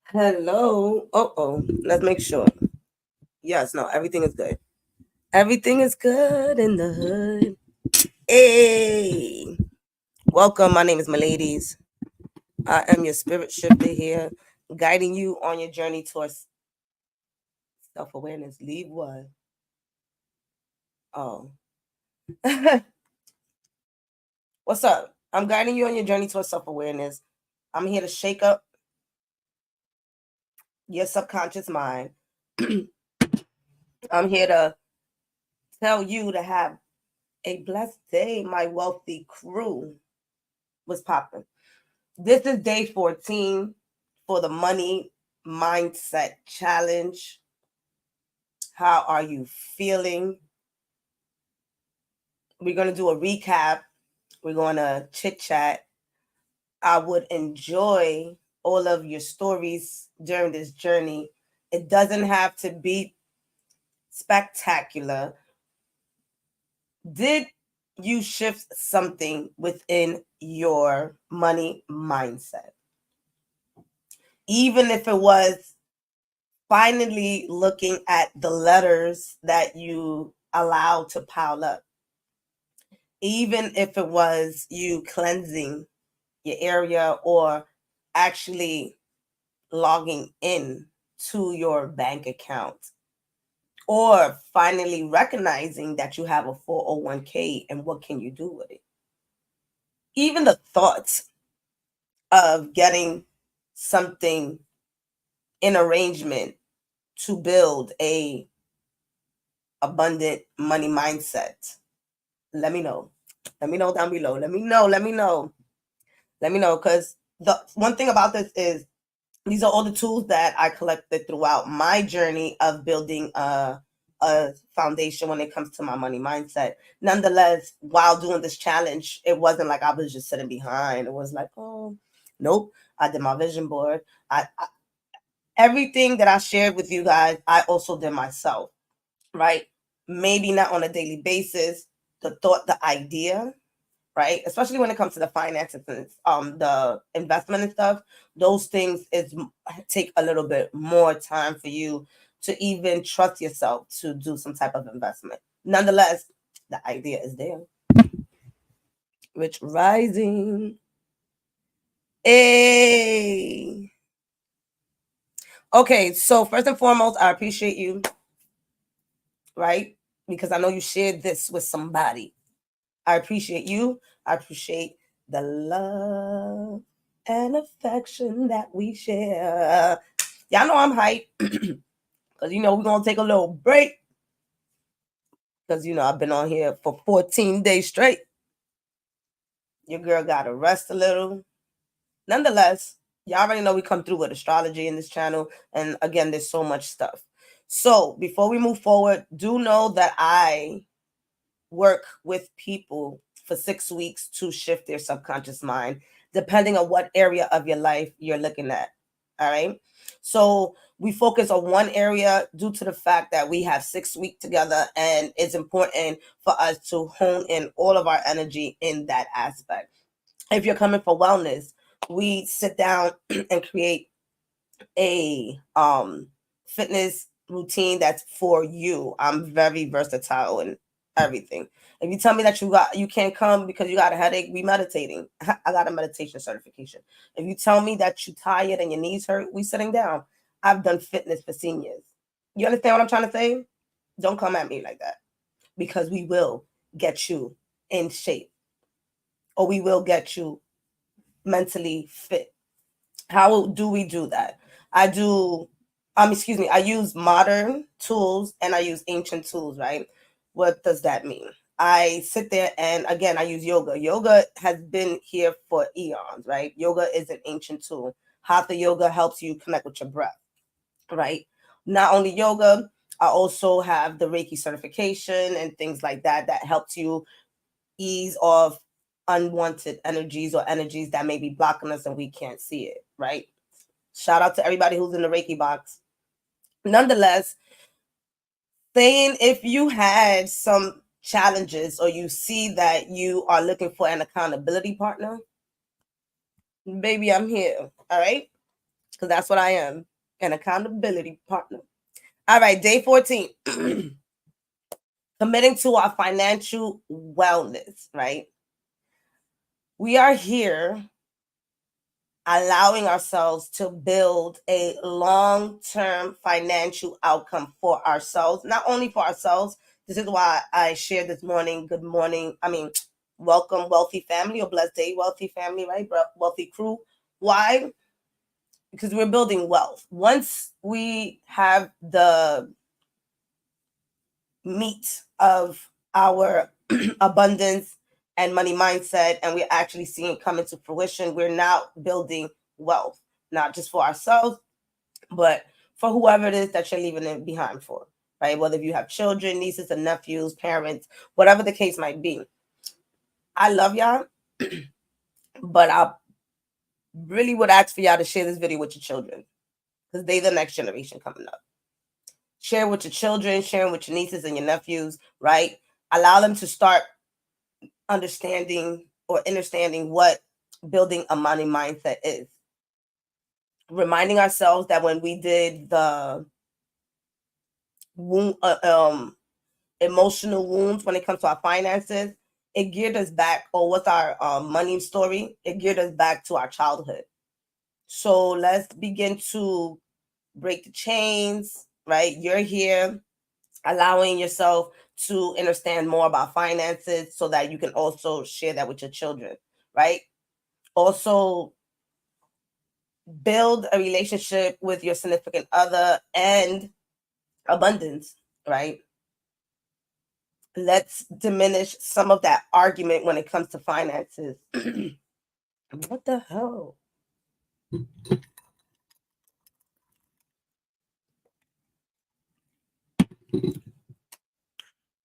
Hello. Let's make sure. Yes, no, everything is good. Everything is good in the hood. Hey, welcome. My name is Miladies. I am your spirit shifter here, guiding you on your journey towards self awareness. Leave what? Oh, what's up? I'm guiding you on your journey towards self awareness. I'm here to shake up your subconscious mind. I'm here to tell you to have a blessed day, my wealthy crew. What's popping? This is day 14 for the money mindset challenge. How are you feeling? We're going to do a recap. We're going to chit chat. I would enjoy all of your stories during this journey. It doesn't have to be spectacular. Did you shift something within your money mindset? Even if it was finally looking at the letters that you allowed to pile up, even if it was you cleansing your area or actually logging in to your bank account, or finally recognizing that you have a 401k and what can you do with it. Even the thoughts of getting something in arrangement to build a abundant money mindset. Let me know. Let me know down below. Let me know. Let me know. Let me know. Because the one thing about this is these are all the tools that I collected throughout my journey of building a foundation when it comes to my money mindset. Nonetheless, while doing this challenge, it wasn't like I was just sitting behind. It was like, oh, nope. I did my vision board. I everything that I shared with you guys, I also did myself, right? Maybe not on a daily basis. The thought, the idea, right? Especially when it comes to the finances and the investment and stuff. Those things is take a little bit more time for you to even trust yourself to do some type of investment. Nonetheless, the idea is there. Rich rising. Hey. Okay, so first and foremost, I appreciate you, right? Because I know you shared this with somebody. I appreciate you. I appreciate the love and affection that we share. Y'all know I'm hyped because we're gonna take a little break because I've been on here for 14 days straight. Your girl gotta rest a little. Nonetheless, y'all already know we come through with astrology in this channel, and again, there's so much stuff. So before we move forward, do know that I work with people for 6 weeks to shift their subconscious mind, depending on what area of your life you're looking at. All right. So we focus on one area due to the fact that we have 6 weeks together, and it's important for us to hone in all of our energy in that aspect. If you're coming for wellness, we sit down and create a fitness routine that's for you. I'm very versatile in everything. If you tell me that you can't come because you got a headache, we meditating. I got a meditation certification. If you tell me that you're tired and your knees hurt, we sitting down. I've done fitness for seniors. You understand what I'm trying to say? Don't come at me like that, because we will get you in shape, or we will get you mentally fit. How do we do that? I do, excuse me, I use modern tools and I use ancient tools, right? What does that mean? I sit there and again, I use yoga. Yoga has been here for eons, right? Yoga is an ancient tool. Hatha yoga helps you connect with your breath, right? Not only yoga, I also have the Reiki certification and things like that that helps you ease off unwanted energies or energies that may be blocking us and we can't see it, right? Shout out to everybody who's in the Reiki box. Nonetheless, saying if you had some challenges or you see that you are looking for an accountability partner, baby, I'm here. All right. because that's what I am, an accountability partner. All right, day 14. Committing to our financial wellness, right? We are here allowing ourselves to build a long-term financial outcome for ourselves, not only for ourselves. This is why I shared this morning. Good morning. Welcome, wealthy family, or blessed day, wealthy family, right? Wealthy crew. Why? Because we're building wealth. Once we have the meat of our abundance and money mindset, and we're actually seeing it come into fruition, we're now building wealth, not just for ourselves, but for whoever it is that you're leaving it behind for, right? Whether you have children, nieces and nephews, parents, whatever the case might be. I love y'all, but I really would ask for y'all to share this video with your children, because they're the next generation coming up. Share with your children, sharing with your nieces and your nephews, right? Allow them to start understanding what building a money mindset is. Reminding ourselves that when we did the emotional wounds when it comes to our finances, it geared us back, or what's our money story, it geared us back to our childhood. So let's begin to break the chains, right? You're here allowing yourself to understand more about finances so that you can also share that with your children, right? Also, build a relationship with your significant other and abundance, right? Let's diminish some of that argument when it comes to finances. What the hell?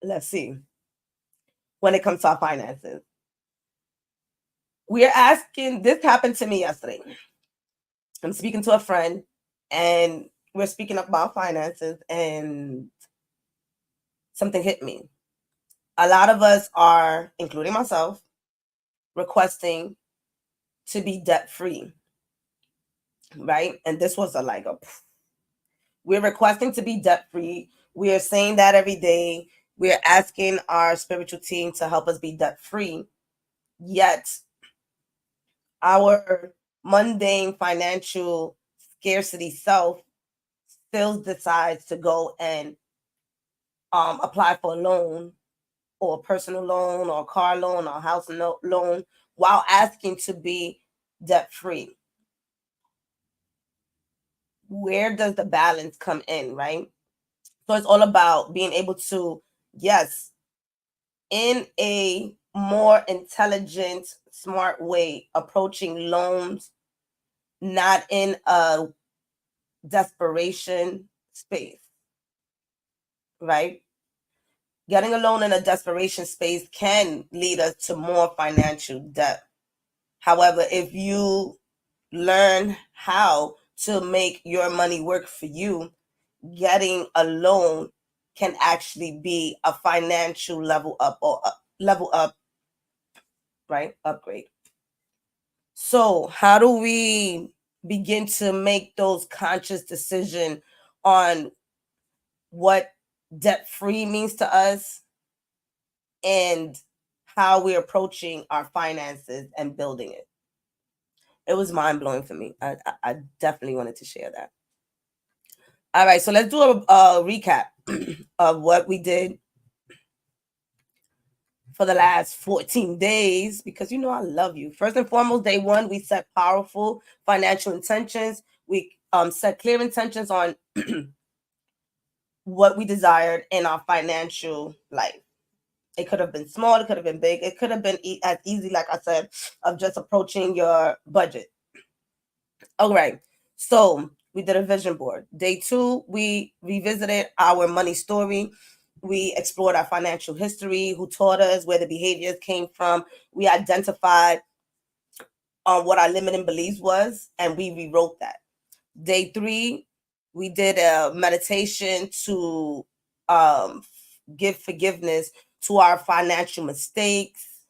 Let's see. When it comes to our finances, we're asking, this happened to me yesterday. I'm speaking to a friend and we're speaking about finances, and something hit me. A lot of us are, including myself, requesting to be debt free, right? And this was we're requesting to be debt free. We are saying that every day. We're asking our spiritual team to help us be debt free. Yet our mundane financial scarcity self still decides to go and apply for a loan, or a personal loan, or a car loan, or a house loan, while asking to be debt free. Where does the balance come in, right? So it's all about being able to, yes, in a more intelligent, smart way, approaching loans, not in a desperation space, right? Getting a loan in a desperation space can lead us to more financial debt. However, if you learn how to make your money work for you, getting a loan can actually be a financial level up, or level up, right? Upgrade. So how do we begin to make those conscious decisions on what debt-free means to us, and how we're approaching our finances and building it? It was mind-blowing for me. I definitely wanted to share that. All right, so let's do a recap of what we did for the last 14 days, because I love you. First and foremost, day 1, we set powerful financial intentions. We set clear intentions on what we desired in our financial life. It could have been small, it could have been big, it could have been as easy, like I said, of just approaching your budget. All right, so we did a vision board. Day 2, we revisited our money story. We explored our financial history, who taught us, where the behaviors came from. We identified what our limiting beliefs was, and we rewrote that. Day 3, we did a meditation to give forgiveness to our financial mistakes,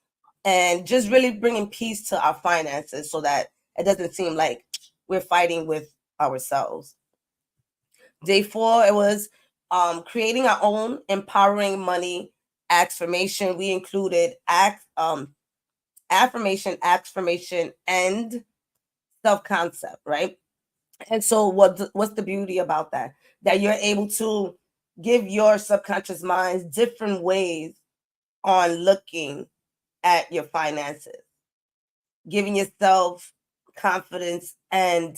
and just really bringing peace to our finances, so that it doesn't seem like we're fighting with ourselves. Day 4, it was creating our own empowering money affirmation. We included affirmation, and self-concept, right? And so what's the beauty about that? That you're able to give your subconscious minds different ways on looking at your finances, giving yourself confidence and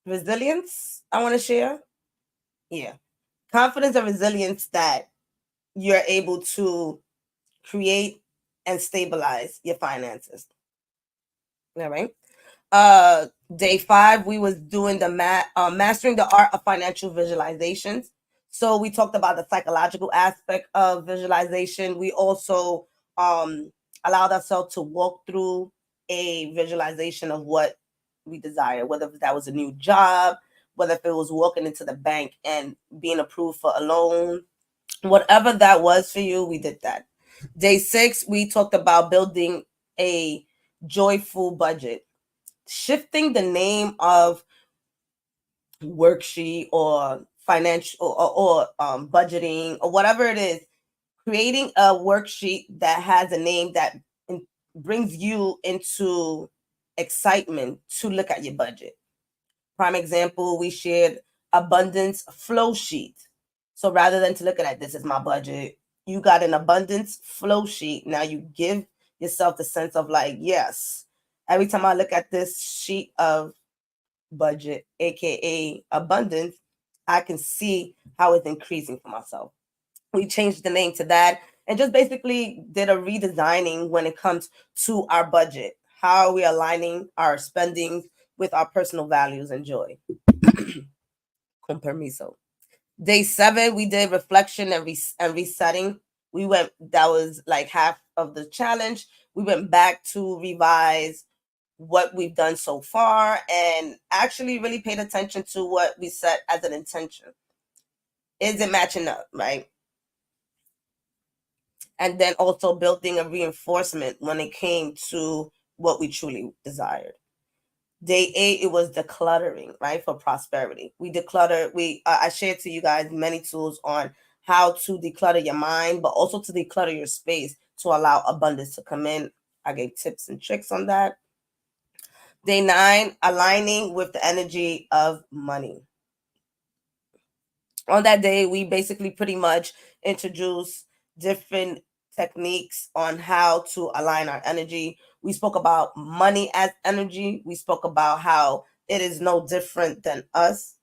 resilience. I want to share. Yeah. Confidence and resilience that you're able to create and stabilize your finances. All right. Day 5, we was doing the mastering the art of financial visualizations. So we talked about the psychological aspect of visualization. We also allowed ourselves to walk through a visualization of what we desire, whether that was a new job, whether if it was walking into the bank and being approved for a loan, whatever that was for you, we did that. Day 6, we talked about building a joyful budget, shifting the name of worksheet or financial or budgeting or whatever it is, creating a worksheet that has a name that brings you into excitement to look at your budget. Prime example, we shared abundance flow sheet. So rather than to look at this is my budget, you got an abundance flow sheet. Now you give yourself the sense of like, yes, every time I look at this sheet of budget, aka abundance, I can see how it's increasing for myself. We changed the name to that and just basically did a redesigning when it comes to our budget. How are we aligning our spending with our personal values and joy? Con permiso. Day 7, we did reflection and resetting. That was like half of the challenge. We went back to revise what we've done so far and actually really paid attention to what we set as an intention. Is it matching up, right? And then also building a reinforcement when it came to what we truly desired. Day 8, it was decluttering, right, for prosperity. We declutter. I shared to you guys many tools on how to declutter your mind, but also to declutter your space to allow abundance to come in. I gave tips and tricks on that. Day 9, aligning with the energy of money. On that day, we basically pretty much introduced different techniques on how to align our energy. We spoke about money as energy. We spoke about how it is no different than us.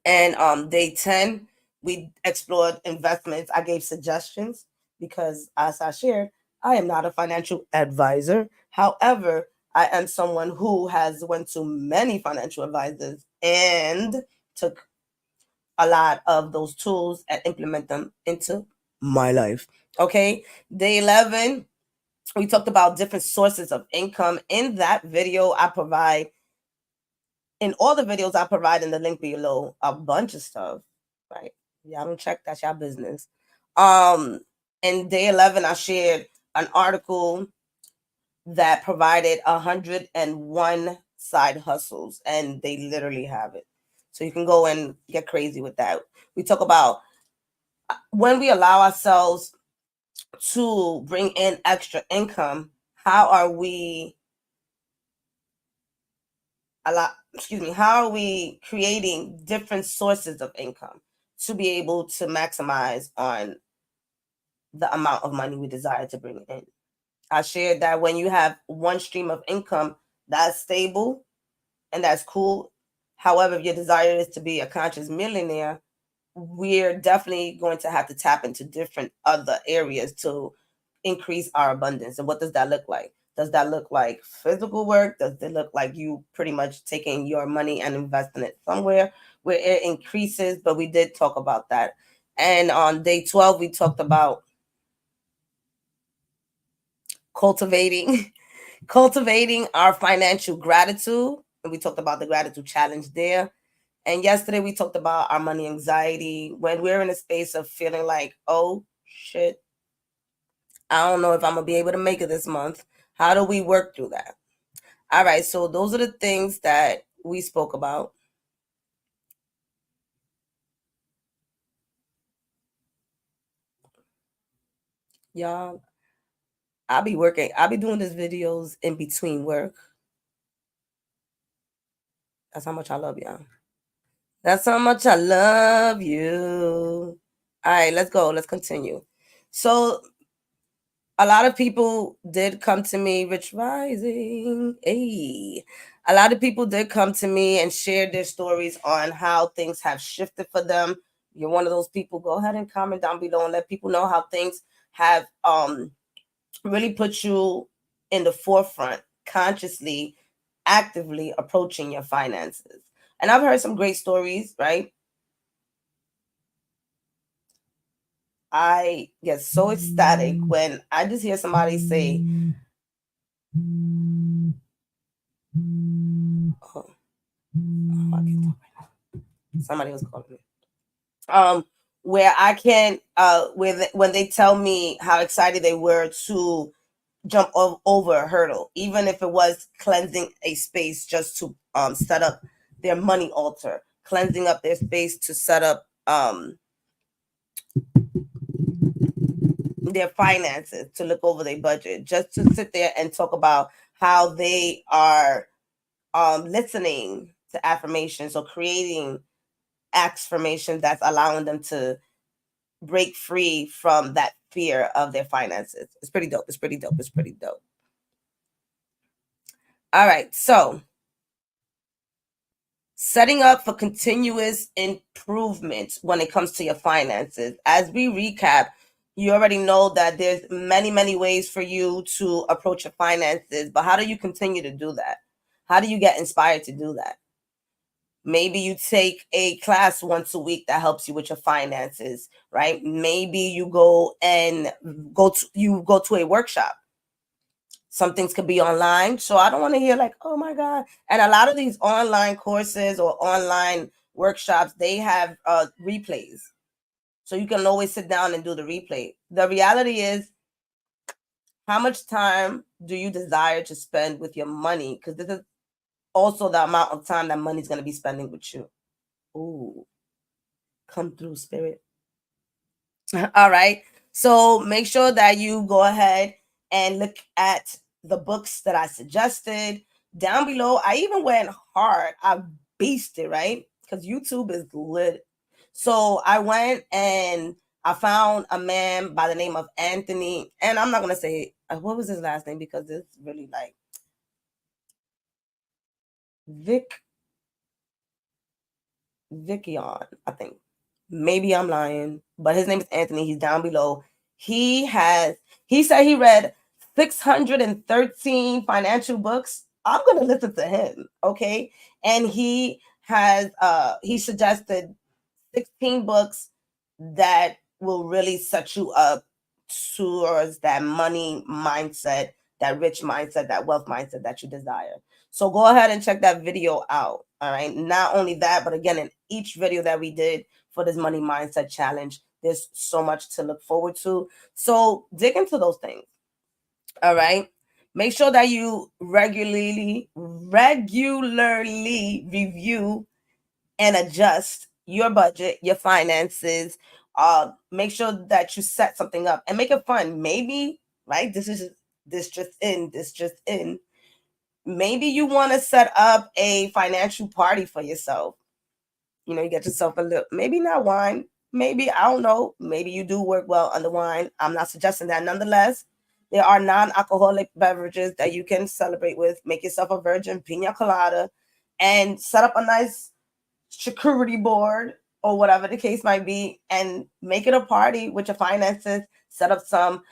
And day 10, we explored investments. I gave suggestions because, as I shared, I am not a financial advisor. However, I am someone who has went to many financial advisors and took a lot of those tools and implement them into my life. Okay. Day 11, we talked about different sources of income. In that video, in all the videos I provide in the link below, a bunch of stuff, right? Y'all don't check, that's y'all business. In day 11, I shared an article that provided 101 side hustles, and they literally have it. So you can go and get crazy with that. We talk about when we allow ourselves to bring in extra income, how are we how are we creating different sources of income to be able to maximize on the amount of money we desire to bring in? I shared that when you have one stream of income that's stable and that's cool. However, if your desire is to be a conscious millionaire, we're definitely going to have to tap into different other areas to increase our abundance. And what does that look like? Does that look like physical work? Does it look like you pretty much taking your money and investing it somewhere where it increases? But we did talk about that. And on day 12, we talked about cultivating our financial gratitude. And we talked about the gratitude challenge there. And yesterday we talked about our money anxiety when we're in a space of feeling like, oh shit, I don't know if I'm gonna be able to make it this month. How do we work through that? All right, so those are the things that we spoke about. Y'all, I'll be working. I'll be doing these videos in between work. That's how much I love y'all. That's how much I love you. All right, let's go. Let's continue. So a lot of people did come to me, Rich Rising. Hey. A lot of people did come to me and share their stories on how things have shifted for them. You're one of those people. Go ahead and comment down below and let people know how things have really put you in the forefront, consciously, actively approaching your finances. And I've heard some great stories, right? I get so ecstatic when I just hear somebody say, oh, I can't talk right now. Somebody was calling me. Where I can, when they tell me how excited they were to jump over a hurdle, even if it was cleansing a space just to set up their money altar, cleansing up their space to set up their finances, to look over their budget, just to sit there and talk about how they are listening to affirmations or creating affirmations that's allowing them to break free from that fear of their finances. It's pretty dope. It's pretty dope. It's pretty dope. All right. So setting up for continuous improvement when it comes to your finances. As we recap, you already know that there's many ways for you to approach your finances, but how do you continue to do that? How do you get inspired to do that? Maybe you take a class once a week that helps you with your finances, right? Maybe you go to a workshop. Some things could be online. So I don't want to hear like, oh my God. And a lot of these online courses or online workshops, they have replays. So you can always sit down and do the replay. The reality is, how much time do you desire to spend with your money? Because this is also the amount of time that money's going to be spending with you. Ooh, come through, spirit. All right. So make sure that you go ahead and look at the books that I suggested down below. I even went hard. I beasted, right? Because YouTube is lit. So I went and I found a man by the name of Antony. And I'm not going to say what was his last name because it's really like Vicino, I think. Maybe I'm lying, but his name is Antony. He's down below. He said he read 613 financial books. I'm going to listen to him, okay? And he suggested 16 books that will really set you up towards that money mindset, that rich mindset, that wealth mindset that you desire. So go ahead and check that video out. All right. Not only that, but again, in each video that we did for this money mindset challenge, there's so much to look forward to. So dig into those things. All right. Make sure that you regularly review and adjust your budget, your finances. Make sure that you set something up and make it fun. Maybe, right? This just in. Maybe you want to set up a financial party for yourself. You know, you get yourself a little, maybe not wine. Maybe, I don't know. Maybe you do work well under wine. I'm not suggesting that. Nonetheless, there are non-alcoholic beverages that you can celebrate with. Make yourself a virgin pina colada and set up a nice charcuterie board or whatever the case might be, and make it a party with your finances. Set up some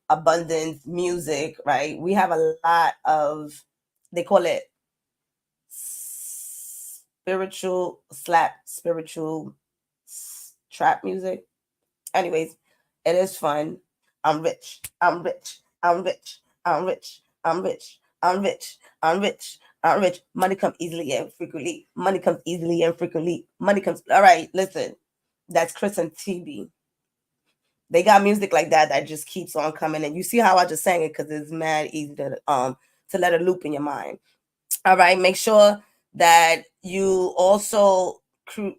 abundance music, right? We have a lot of, they call it spiritual trap music. Anyways, it is fun. I'm rich. I'm rich. I'm rich. I'm rich. I'm rich. I'm rich. I'm rich. I'm rich. Money comes easily and frequently. Money comes easily and frequently. Money comes. All right, listen. That's Chris and TB. They got music like that that just keeps on coming. And you see how I just sang it because it's mad easy to to let it loop in your mind. All right. Make sure that you also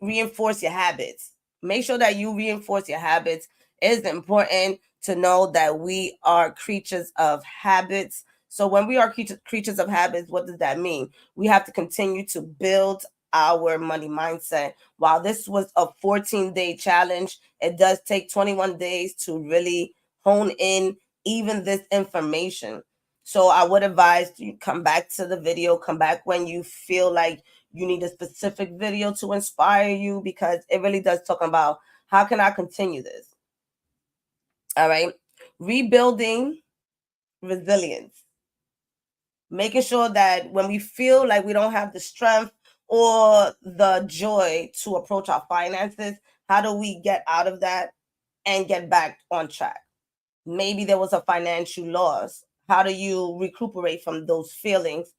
reinforce your habits. Make sure that you reinforce your habits. It is important to know that we are creatures of habits. So when we are creatures of habits, what does that mean? We have to continue to build our money mindset. While this was a 14-day challenge, it does take 21 days to really hone in even this information. So I would advise you come back to the video, come back when you feel like you need a specific video to inspire you, because it really does talk about how can I continue this. All right. Rebuilding resilience. Making sure that when we feel like we don't have the strength or the joy to approach our finances, how do we get out of that and get back on track? Maybe there was a financial loss. How do you recuperate from those feelings?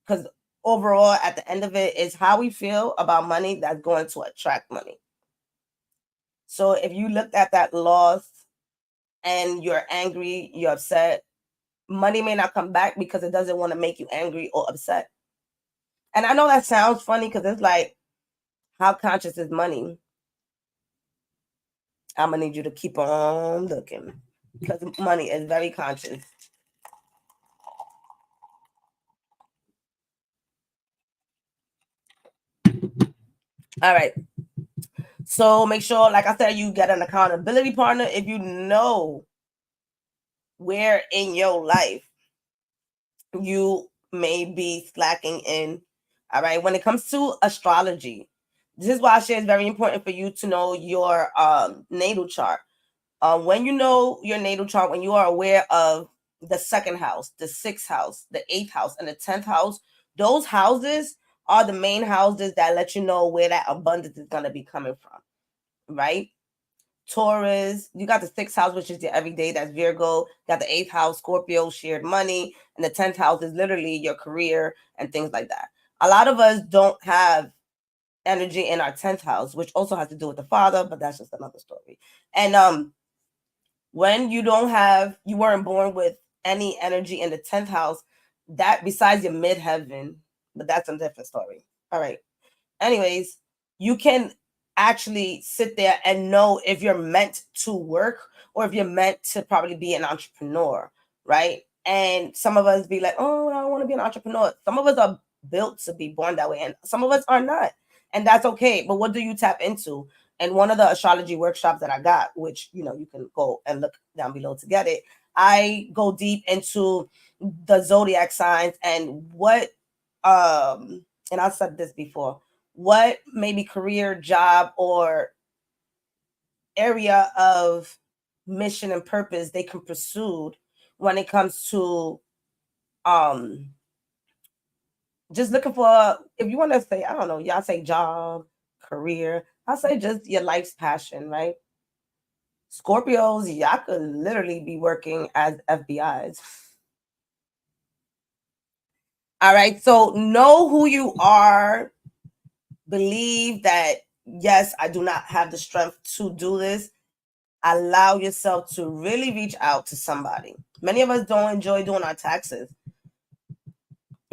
Because overall, at the end of it, is how we feel about money that's going to attract money. So if you looked at that loss and you're angry, you're upset, money may not come back because it doesn't want to make you angry or upset. And I know that sounds funny because it's like, how conscious is money? I'm going to need you to keep on looking because money is very conscious. All right. So make sure, like I said, you get an accountability partner if you know where in your life you may be slacking in. All right. When it comes to astrology, this is why I say it's very important for you to know your natal chart. When you know your natal chart, when you are aware of the second house, the sixth house, the eighth house, and the 10th house, those houses are the main houses that let you know where that abundance is going to be coming from, right? Taurus, you got the sixth house, which is your everyday, that's Virgo. You got the eighth house, Scorpio, shared money, and the 10th house is literally your career and things like that. A lot of us don't have energy in our 10th house, which also has to do with the father, but that's just another story. And when you weren't born with any energy in the 10th house, that besides your midheaven, but that's a different story. All right. Anyways, you can actually sit there and know if you're meant to work or if you're meant to probably be an entrepreneur, right? And some of us be like, oh, I don't want to be an entrepreneur. Some of us are built to be born that way, and some of us are not. And that's okay. But what do you tap into? And one of the astrology workshops that I got, which, you can go and look down below to get it, I go deep into the zodiac signs and what, and I've said this before, what maybe career, job, or area of mission and purpose they can pursue when it comes to just looking for, if you want to say, I don't know, y'all say job, career, I'll say just your life's passion, right? Scorpios, y'all could literally be working as FBIs. All right, so know who you are. Believe that, yes, I do not have the strength to do this. Allow yourself to really reach out to somebody. Many of us don't enjoy doing our taxes.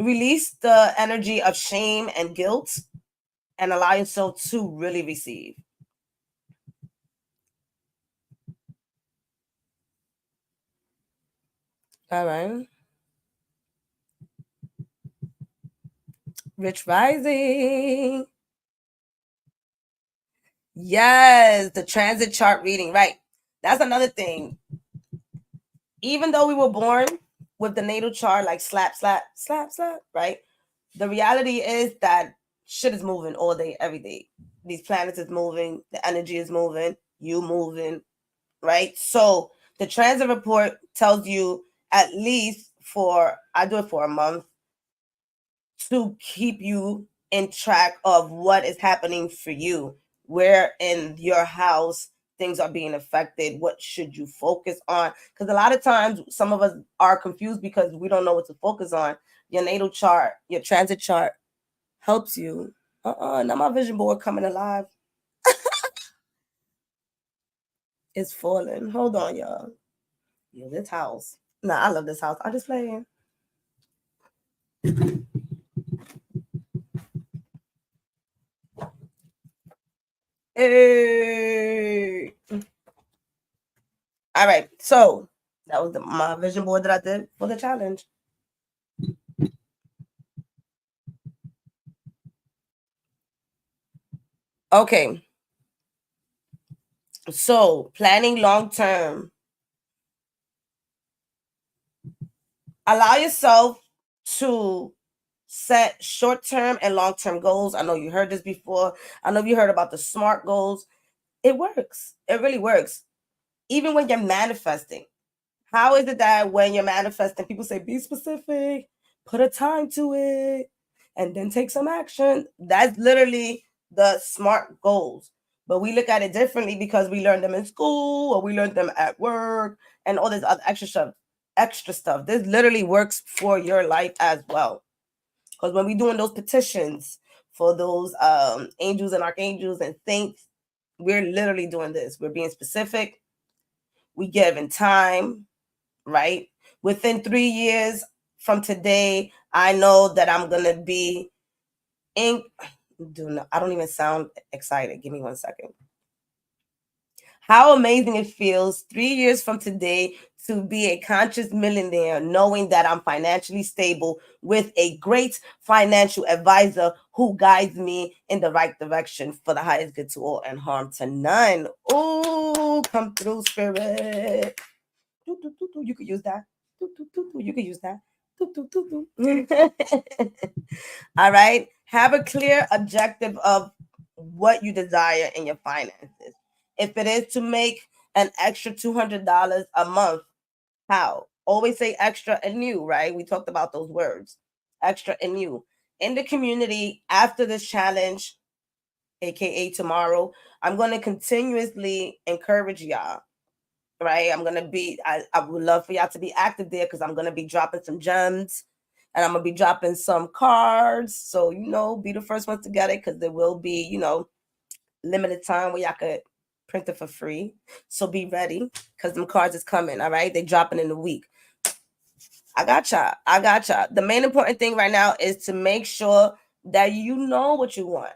Release the energy of shame and guilt and allow yourself to really receive. All right. Rich Rising. Yes, the transit chart reading. Right. That's another thing. Even though we were born with the natal chart, like slap, slap, slap, slap, right? The reality is that shit is moving all day, every day. These planets is moving, the energy is moving, you moving, right? So the transit report tells you at least I do it for a month to keep you in track of what is happening for you, where in your house things are being affected, what should you focus on? Because a lot of times some of us are confused because we don't know what to focus on. Your natal chart, your transit chart helps you. Now my vision board coming alive. It's falling. Hold on, y'all. Yeah, this house. Nah, I love this house. I just playing. Hey. All right. So that was my vision board that I did for the challenge. Okay. So planning long term. Allow yourself to set short term and long term goals. I know you heard this before. I know you heard about the SMART goals. It works. It really works. Even when you're manifesting. How is it that when you're manifesting, people say, be specific, put a time to it, and then take some action? That's literally the SMART goals. But we look at it differently because we learned them in school or we learned them at work and all this other extra stuff. This literally works for your life as well. Because when we're doing those petitions for those angels and archangels and saints, we're literally doing this. We're being specific. We give in time, right? Within 3 years from today, I know that I'm going to be in. I don't even sound excited. Give me 1 second. How amazing it feels 3 years from today to be a conscious millionaire, knowing that I'm financially stable with a great financial advisor who guides me in the right direction for the highest good to all and harm to none. Oh, come through, spirit. You could use that. You could use that. All right. Have a clear objective of what you desire in your finances. If it is to make an extra $200 a month, how? Always say extra and new, right? We talked about those words, extra and new. In the community after this challenge, aka tomorrow, I'm going to continuously encourage y'all, right? I would love for y'all to be active there because I'm going to be dropping some gems and I'm going to be dropping some cards. So, be the first ones to get it because there will be, limited time where y'all could print it for free. So be ready because them cards is coming, all right? They dropping in a week. I got y'all. The main important thing right now is to make sure that you know what you want.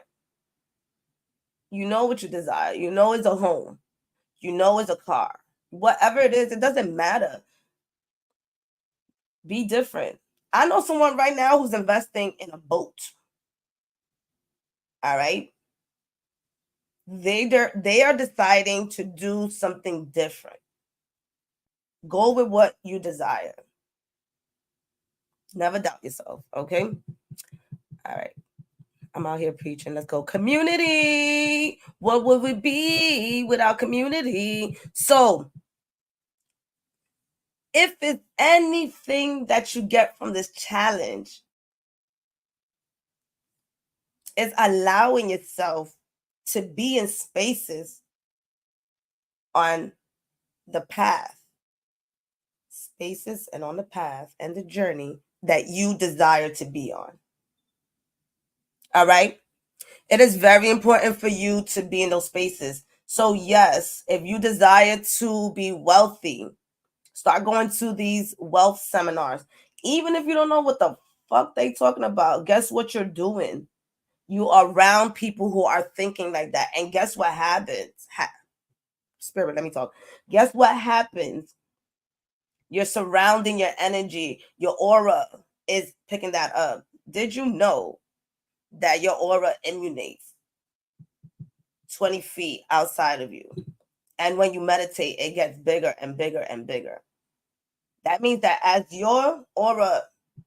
You know what you desire. You know it's a home. You know it's a car. Whatever it is, it doesn't matter. Be different. I know someone right now who's investing in a boat. All right. They are deciding to do something different. Go with what you desire. Never doubt yourself. Okay. All right. I'm out here preaching. Let's go. Community. What would we be without community? So, if it's anything that you get from this challenge, is allowing yourself to be in spaces on the path, spaces and on the path and the journey that you desire to be on. All right. It is very important for you to be in those spaces. So, yes, if you desire to be wealthy, start going to these wealth seminars. Even if you don't know what the fuck they talking about, guess what you're doing? You are around people who are thinking like that. And guess what happens? Spirit, let me talk. Guess what happens? You're surrounding your energy. Your aura is picking that up. Did you know that your aura emanates 20 feet outside of you? And when you meditate, it gets bigger and bigger and bigger. That means that as your aura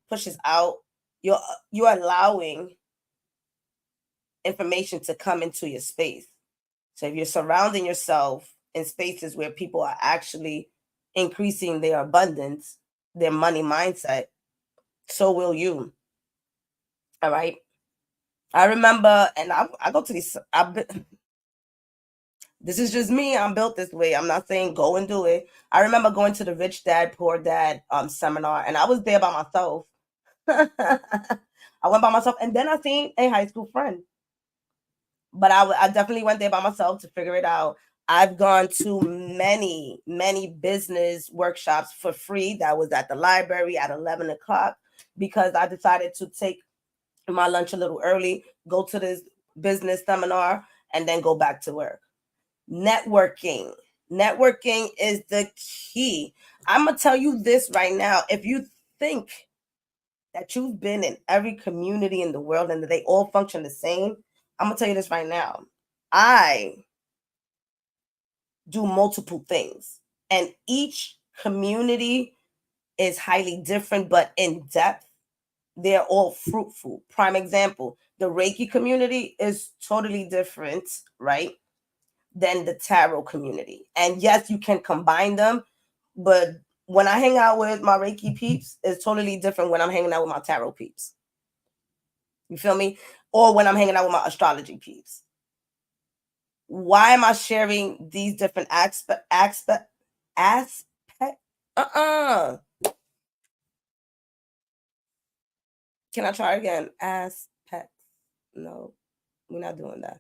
pushes out, you're allowing information to come into your space. So if you're surrounding yourself in spaces where people are actually increasing their abundance, their money mindset, so will you. All right. I remember, and I go to these. This is just me. I'm built this way. I'm not saying go and do it. I remember going to the Rich Dad Poor Dad seminar, and I was there by myself. I went by myself, and then I seen a high school friend. But I definitely went there by myself to figure it out. I've gone to many business workshops for free. That was at the library at 11 o'clock. because I decided to take my lunch a little early, go to this business seminar, and then go back to work. Networking. Networking is the key. I'm going to tell you this right now. If you think that you've been in every community in the world and that they all function the same, I'm going to tell you this right now. I do multiple things, and each community is highly different, but in depth, they're all fruitful. Prime example, the Reiki community is totally different, right, than the tarot community. And yes, you can combine them, but when I hang out with my Reiki peeps, it's totally different when I'm hanging out with my tarot peeps. You feel me? Or when I'm hanging out with my astrology peeps. Why am I sharing these different aspect? Can I try again? Aspects. No, we're not doing that.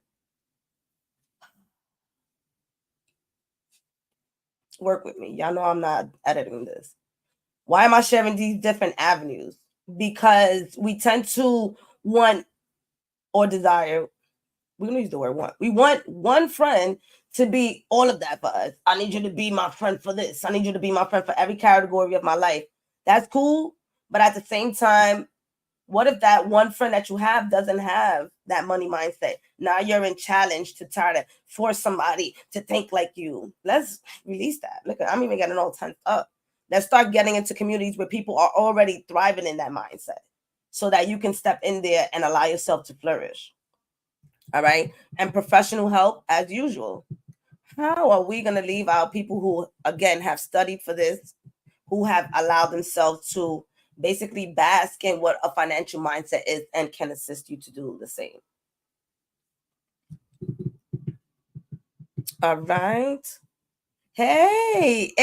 Work with me. Y'all know I'm not editing this. Why am I sharing these different avenues? Because we tend to want or desire, we're going to use the word want. We want one friend to be all of that for us. I need you to be my friend for this. I need you to be my friend for every category of my life. That's cool. But at the same time, what if that one friend that you have doesn't have that money mindset? Now you're in challenge to try to force somebody to think like you. Let's release that. Look, I'm even getting all tense up. Let's start getting into communities where people are already thriving in that mindset so that you can step in there and allow yourself to flourish. All right. And professional help as usual. How are we going to leave out people who, again, have studied for this, who have allowed themselves to basically bask in what a financial mindset is and can assist you to do the same? All right. Hey,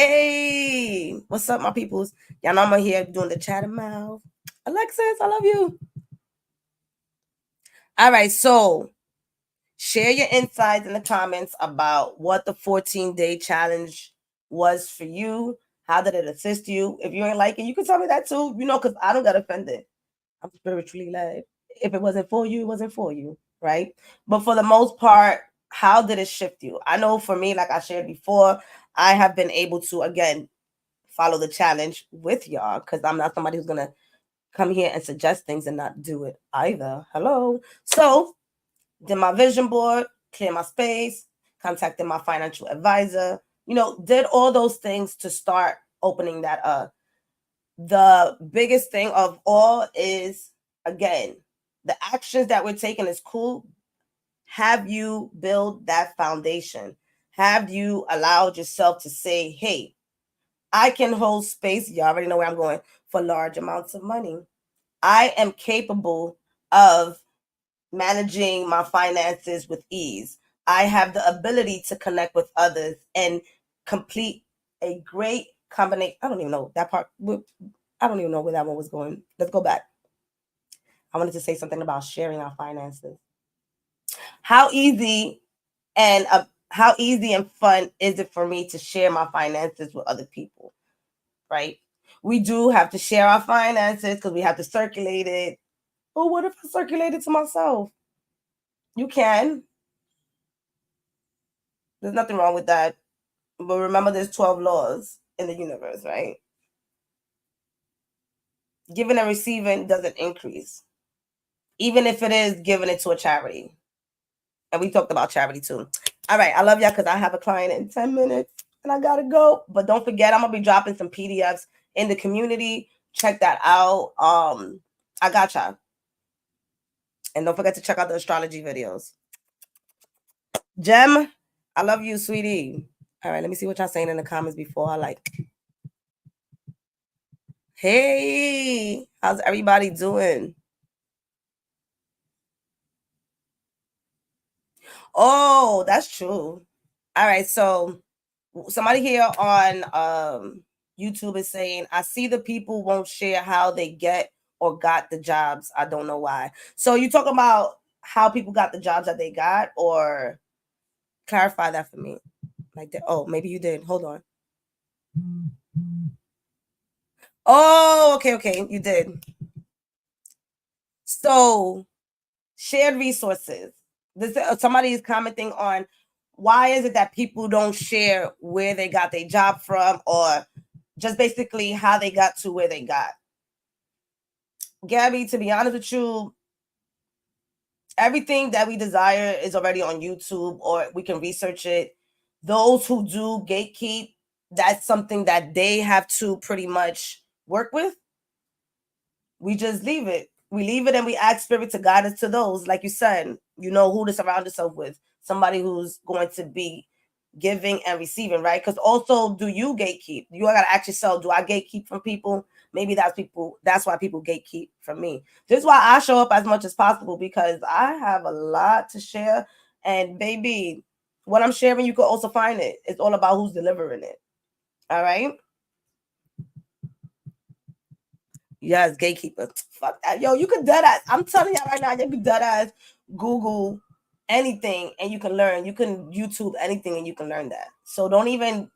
what's up, my peoples? Y'all know I'm here doing the chatter mouth. Alexis, I love you. All right, so share your insights in the comments about what the 14-day challenge was for you. How did it assist you? If you ain't like it, you can tell me that too, because I don't get offended. I'm spiritually led. If it wasn't for you, it wasn't for you, right? But for the most part, how did it shift you? I know for me, like I shared before, I have been able to, again, follow the challenge with y'all because I'm not somebody who's going to come here and suggest things and not do it either. Hello. So, did my vision board, clear my space, contacted my financial advisor, did all those things to start opening that up. The biggest thing of all is, again, the actions that we're taking is cool. Have you build that foundation? Have you allowed yourself to say, hey, I can hold space, you already know where I'm going, for large amounts of money. I am capable of managing my finances with ease. I have the ability to connect with others and complete a great combination. I don't even know that part. I don't even know where that one was going. Let's go back. I wanted to say something about sharing our finances. How easy and fun is it for me to share my finances with other people, right? We do have to share our finances because we have to circulate it. But what if I circulate it to myself? You can. There's nothing wrong with that. But remember, there's 12 laws in the universe, right? Giving and receiving doesn't increase, even if it is giving it to a charity. And we talked about charity too. All right, I love y'all because I have a client in 10 minutes and I gotta go. But don't forget, I'm gonna be dropping some PDFs in the community. Check that out. I got y'all. And don't forget to check out the astrology videos. Jem, I love you, sweetie. All right, let me see what y'all saying in the comments before I like. Hey, how's everybody doing? Oh, that's true. All right, so somebody here on YouTube is saying, I see the people won't share how they get or got the jobs. I don't know why. So you talk about how people got the jobs that they got, or clarify that for me. Like that. Oh, maybe you did. Hold on. Oh, okay, you did. So shared resources. Somebody is commenting on why is it that people don't share where they got their job from, or just basically how they got to where they got. Gabby, to be honest with you, everything that we desire is already on YouTube, or we can research it. Those who do gatekeep, that's something that they have to pretty much work with. We just leave it. We leave it and we ask Spirit to guide us to those. Like you said, you know who to surround yourself with. Somebody who's going to be giving and receiving, right? Because also, do you gatekeep? You gotta ask yourself, do I gatekeep from people? Maybe that's why people gatekeep from me. This is why I show up as much as possible, because I have a lot to share. And baby, what I'm sharing, you can also find it. It's all about who's delivering it. All right. Yes, gatekeeper. Fuck that. Yo, you could dead ass. I'm telling you right now, you could dead ass Google anything and you can learn. You can YouTube anything and you can learn that. So don't even,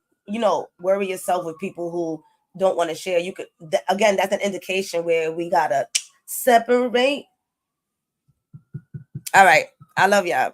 worry yourself with people who don't want to share. You could, again, that's an indication where we gotta separate. All right. I love y'all.